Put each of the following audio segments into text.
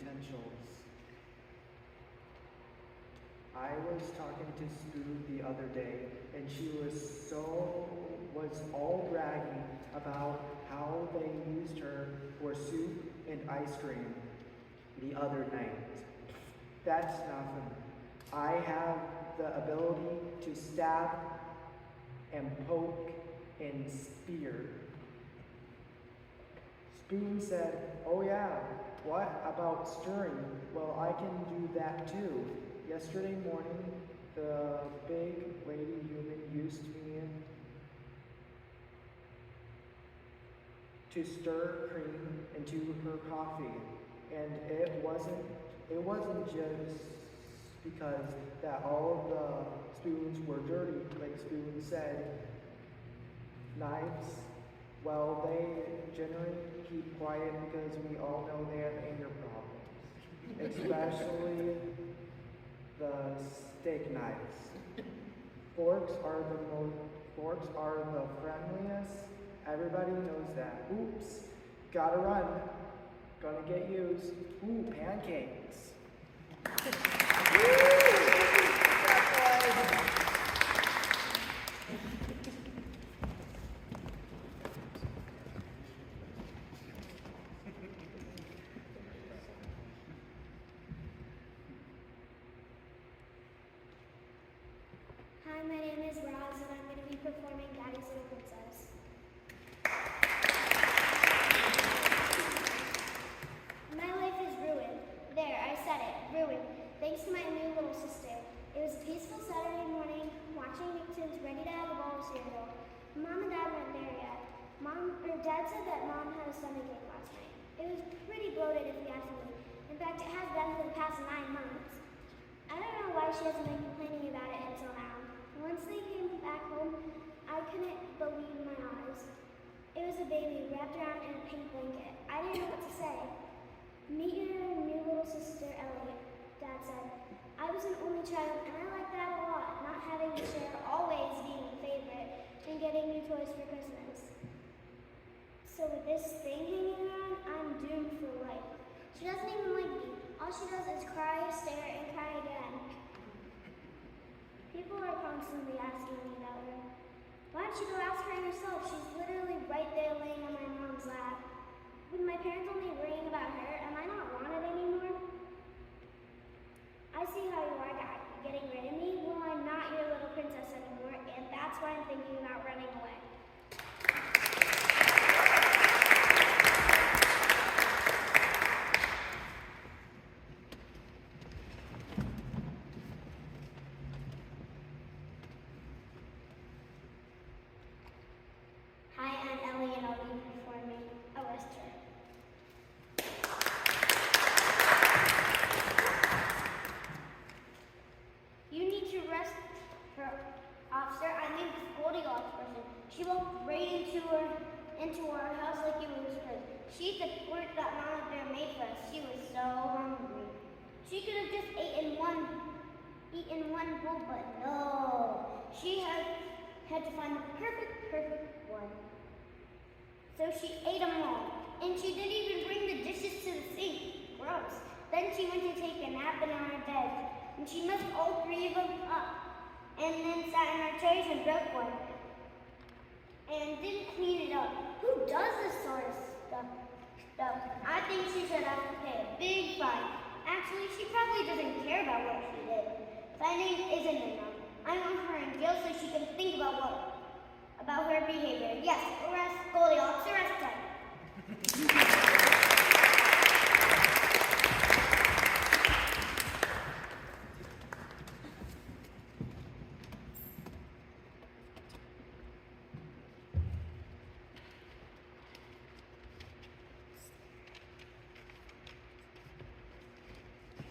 potentials. I was talking to Spoon the other day, and she was all bragging about how they used her for soup and ice cream the other night. That's nothing. I have the ability to stab and poke and spear. Spoon said, "Oh yeah, what about stirring? Well, I can do that too. Yesterday morning, the big lady human used me to stir cream into her coffee, and it wasn't just because that all of the spoons were dirty, like Spoon said. Knives, well, they generally keep quiet because we all know they have anger problems, especially the steak knives. Forks are the friendliest. Everybody knows that. Oops, gotta run. Gonna get used. Ooh, pancakes. Hi, my name is Roz, and I'm going to be performing Daddy's Little Princess. My life is ruined. There, I said it, ruined. Thanks to my new little sister. It was a peaceful Saturday morning, watching Nixon's ready to have a bowl of cereal. Mom and Dad weren't there yet. Dad said that Mom had a stomachache last night. It was pretty bloated if you ask me. In fact, it has been for the past 9 months. I don't know why she hasn't been complaining about it until now. Once they came back home, I couldn't believe my eyes. It was a baby wrapped around in a pink blanket. I didn't know what to say. Meet your new little sister, Ellie, Dad said. I was an only child, and I like that a lot, not having to share, always being the favorite, and getting new toys for Christmas. So with this thing hanging around, I'm doomed for life. She doesn't even like me. All she does is cry, stare, and cry again. People are constantly asking me about her. Why don't you go ask her yourself? She's literally right there laying on my mom's lap. With my parents only worrying about her, am I not wanted anymore? I see how you are, Dad. You're getting rid of me? Well, I'm not your little princess anymore, and that's why I'm thinking about running away. Hi, I'm Ellie, and I'll be performing a western. You need to arrest her, officer. I mean this Goldilocks person. She walked right into our house like it was hers. She ate the quirt that Mama Bear made for us. She was so hungry. She could have just eaten one bowl, but no. She had to find the perfect one. So she ate them all. And she didn't even bring the dishes to the sink. Gross. Then she went to take a nap in our bed. And she messed all 3 of them up. And then sat in our chairs and broke one. And didn't clean it up. Who does this sort of stuff? I think she should have to pay a big fine. Actually, she probably doesn't care about what she did. Fining isn't enough. I want her in jail so she can think about her behavior. Yes, arrest Goldilocks, arrest her.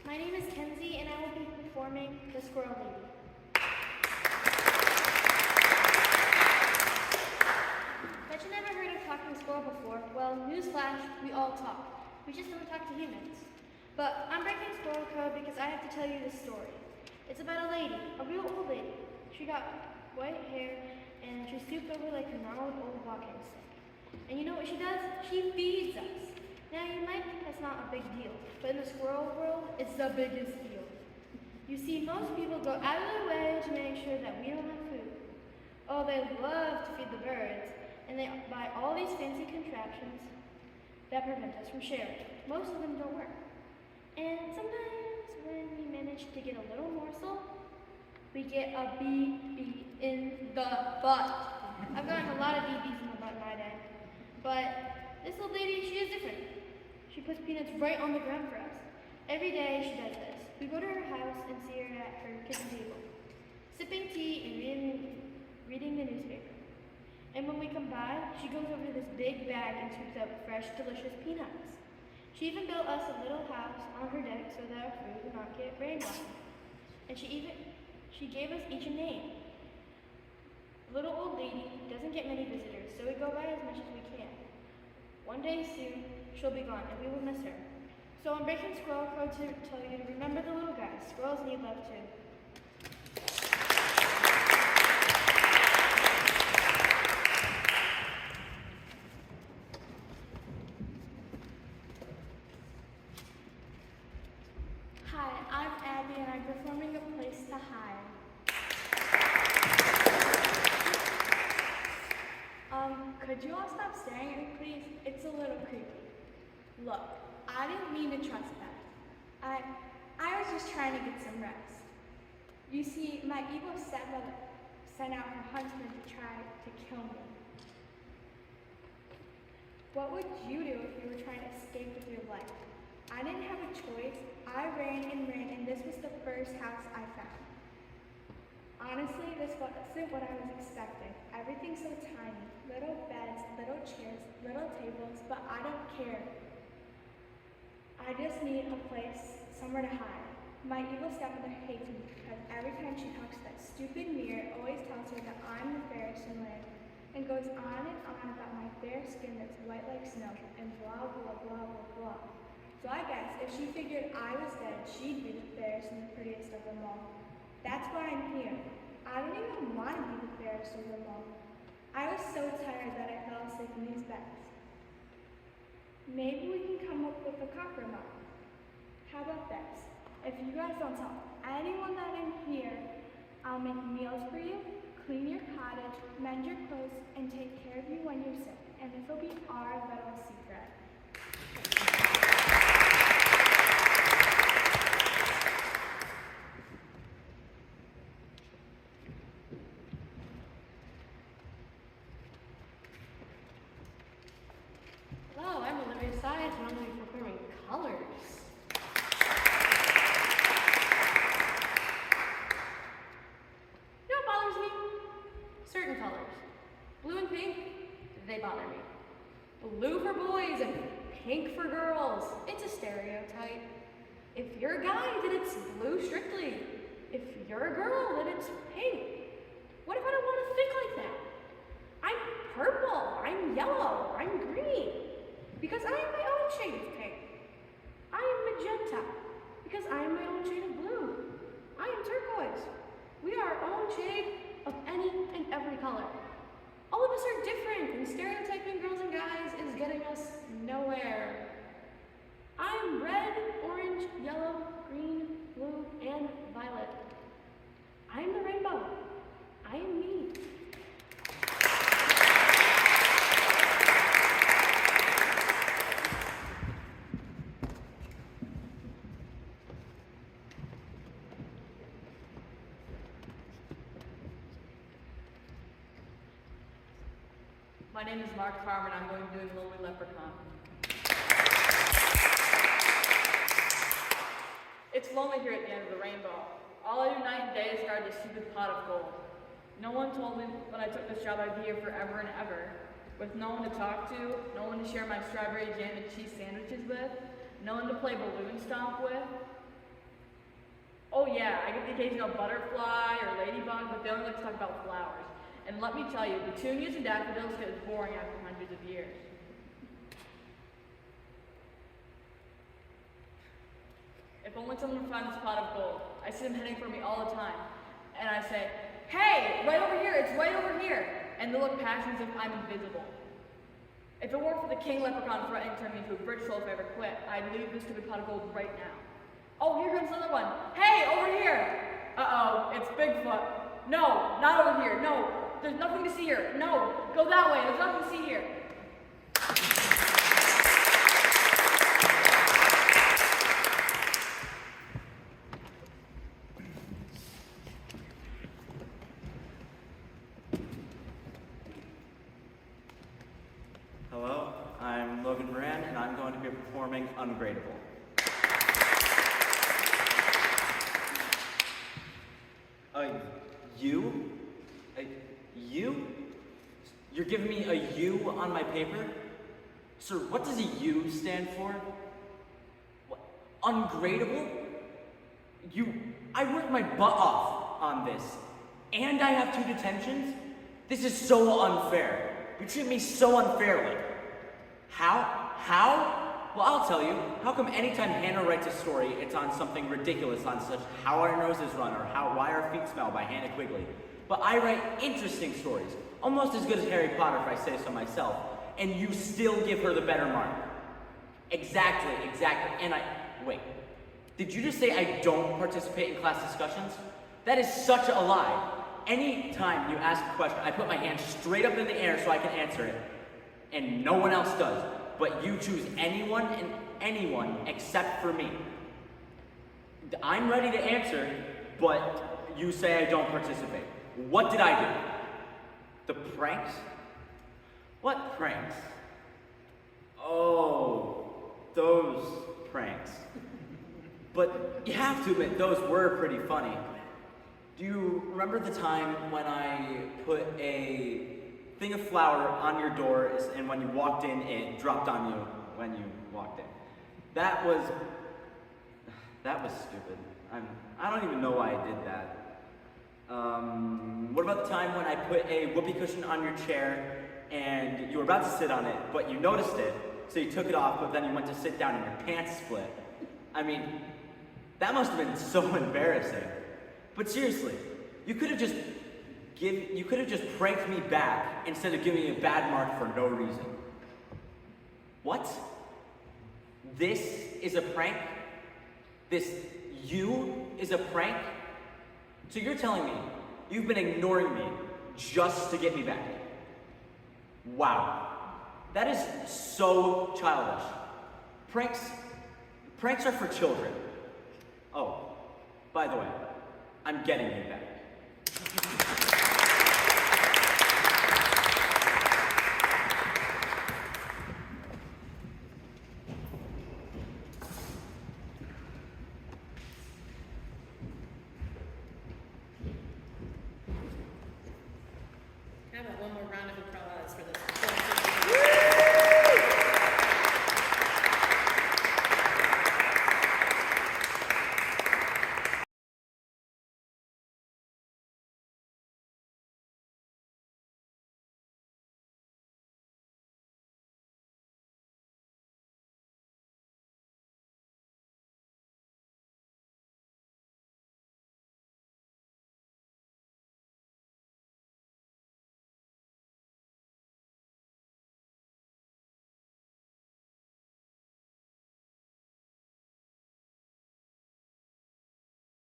My name is Kenzie, and I will be performing The Squirrel Lady. Bet you never heard of talking squirrel before. Well, newsflash, we all talk. We just never talk to humans. But I'm breaking squirrel code because I have to tell you this story. It's about a lady, a real old lady. She got white hair, and she's stooped over like a gnarled old walking stick. And you know what she does? She feeds us. Now you might think that's not a big deal, but in the squirrel world, it's the biggest deal. You see, most people go out of their way to make sure that we don't have food. Oh, they love to feed the birds, and they buy all these fancy contraptions that prevent us from sharing. Most of them don't work. And sometimes when we manage to get a little morsel, we get a bee in the butt. I've gotten a lot of BBs in the butt in my day. But this little lady, she is different. She puts peanuts right on the ground for us. Every day she does this. We go to her house and see her at her kitchen table, sipping tea and reading the newspaper. And when we come by, she goes over to this big bag and scoops up fresh, delicious peanuts. She even built us a little house on her deck so that our food would not get rainwater. And she gave us each a name. Little old lady doesn't get many visitors, so we go by as much as we can. One day soon, she'll be gone, and we will miss her. So I'm breaking Squirrel Crow to tell you to remember the little guys. Squirrels need love too. Hi, I'm Abby and I'm performing A Place to Hide. Could you all stop staring at me, please? It's a little creepy. Look, I didn't mean to trespass. I was just trying to get some rest. You see, my evil stepmother sent out her huntsman to try to kill me. What would you do if you were trying to escape with your life? I didn't have a choice. I ran, and this was the first house I found. Honestly, this wasn't what I was expecting. Everything's so tiny. Little beds, little chairs, little tables, but I don't care. I just need a place, somewhere to hide. My evil stepmother hates me because every time she talks to that stupid mirror, it always tells her that I'm the fairest in land, and goes on and on about my fair skin that's white like snow, and blah, blah, blah, blah, blah. So I guess if she figured I was dead, she'd be the fairest and the prettiest of them all. That's why I'm here. I don't even want to be the fairest of them all. I was so tired that I fell asleep in these beds. Maybe we can come up with a compromise. How about this? If you guys don't tell anyone that I'm here, I'll make meals for you, clean your cottage, mend your clothes, and take care of you when you're sick. And this will be our little secret. Hello, I'm Olivia Science, and I'm going to be performing colors. You know what bothers me? Certain colors. Blue and pink, they bother me. Blue for boys and pink for girls. It's a stereotype. If you're a guy, then it's blue strictly. If you're a girl, then it's pink. What if I don't want to think like that? I'm purple, I'm yellow, I'm green. Because I am my own shade of pink. I am magenta. Because I am my own shade of blue. I am turquoise. We are our own shade of any and every color. All of us are different, and stereotyping girls and guys is getting us nowhere. I am red, orange, yellow, green, blue, and violet. I am the rainbow. I am me. My name is Mark Farmer, and I'm going to be doing Lonely Leprechaun. It's lonely here at the end of the rainbow. All I do night and day is guard this stupid pot of gold. No one told me when I took this job I'd be here forever and ever. With no one to talk to, no one to share my strawberry jam and cheese sandwiches with, no one to play balloon stomp with. Oh yeah, I get the occasional butterfly or ladybug, but they only like to talk about flowers. And let me tell you, petunias and daffodils get boring after hundreds of years. If only someone would find this pot of gold. I see them heading for me all the time. And I say, hey, right over here, it's right over here. And they look past me as if I'm invisible. If it weren't for the king leprechaun threatening to turn me into a bridge troll if I ever quit, I'd leave this stupid pot of gold right now. Oh, here comes another one. Hey, over here! Uh-oh, it's Bigfoot. No, not over here. No, there's nothing to see here. No, go that way. There's nothing to see here. Hello, I'm Logan Moran, and I'm going to be performing Ungradable. You? You? You're giving me a U on my paper? Sir, what does a U stand for? What? Ungradable? I worked my butt off on this, and I have 2 detentions? This is so unfair. You treat me so unfairly. How? Well, I'll tell you. How come anytime Hannah writes a story, it's on something ridiculous on such How Our Noses Run or Why Our Feet Smell by Hannah Quigley. But I write interesting stories, almost as good as Harry Potter if I say so myself, and you still give her the better mark. Exactly. And wait, did you just say I don't participate in class discussions? That is such a lie. Anytime you ask a question, I put my hand straight up in the air so I can answer it, and no one else does. But you choose anyone and anyone except for me. I'm ready to answer, but you say I don't participate. What did I do? The pranks? What pranks? Oh, those pranks. But you have to admit, those were pretty funny. Do you remember the time when I put a thing of flour on your door, and when you walked in, it dropped on you when you walked in? That was stupid. I don't even know why I did that. What about the time when I put a whoopee cushion on your chair and you were about to sit on it, but you noticed it, so you took it off, but then you went to sit down and your pants split? I mean, that must have been so embarrassing. But seriously, you could have just pranked me back instead of giving me a bad mark for no reason. What? This is a prank? This you is a prank? So you're telling me you've been ignoring me just to get me back? Wow. That is so childish. Pranks are for children. Oh, by the way, I'm getting you back.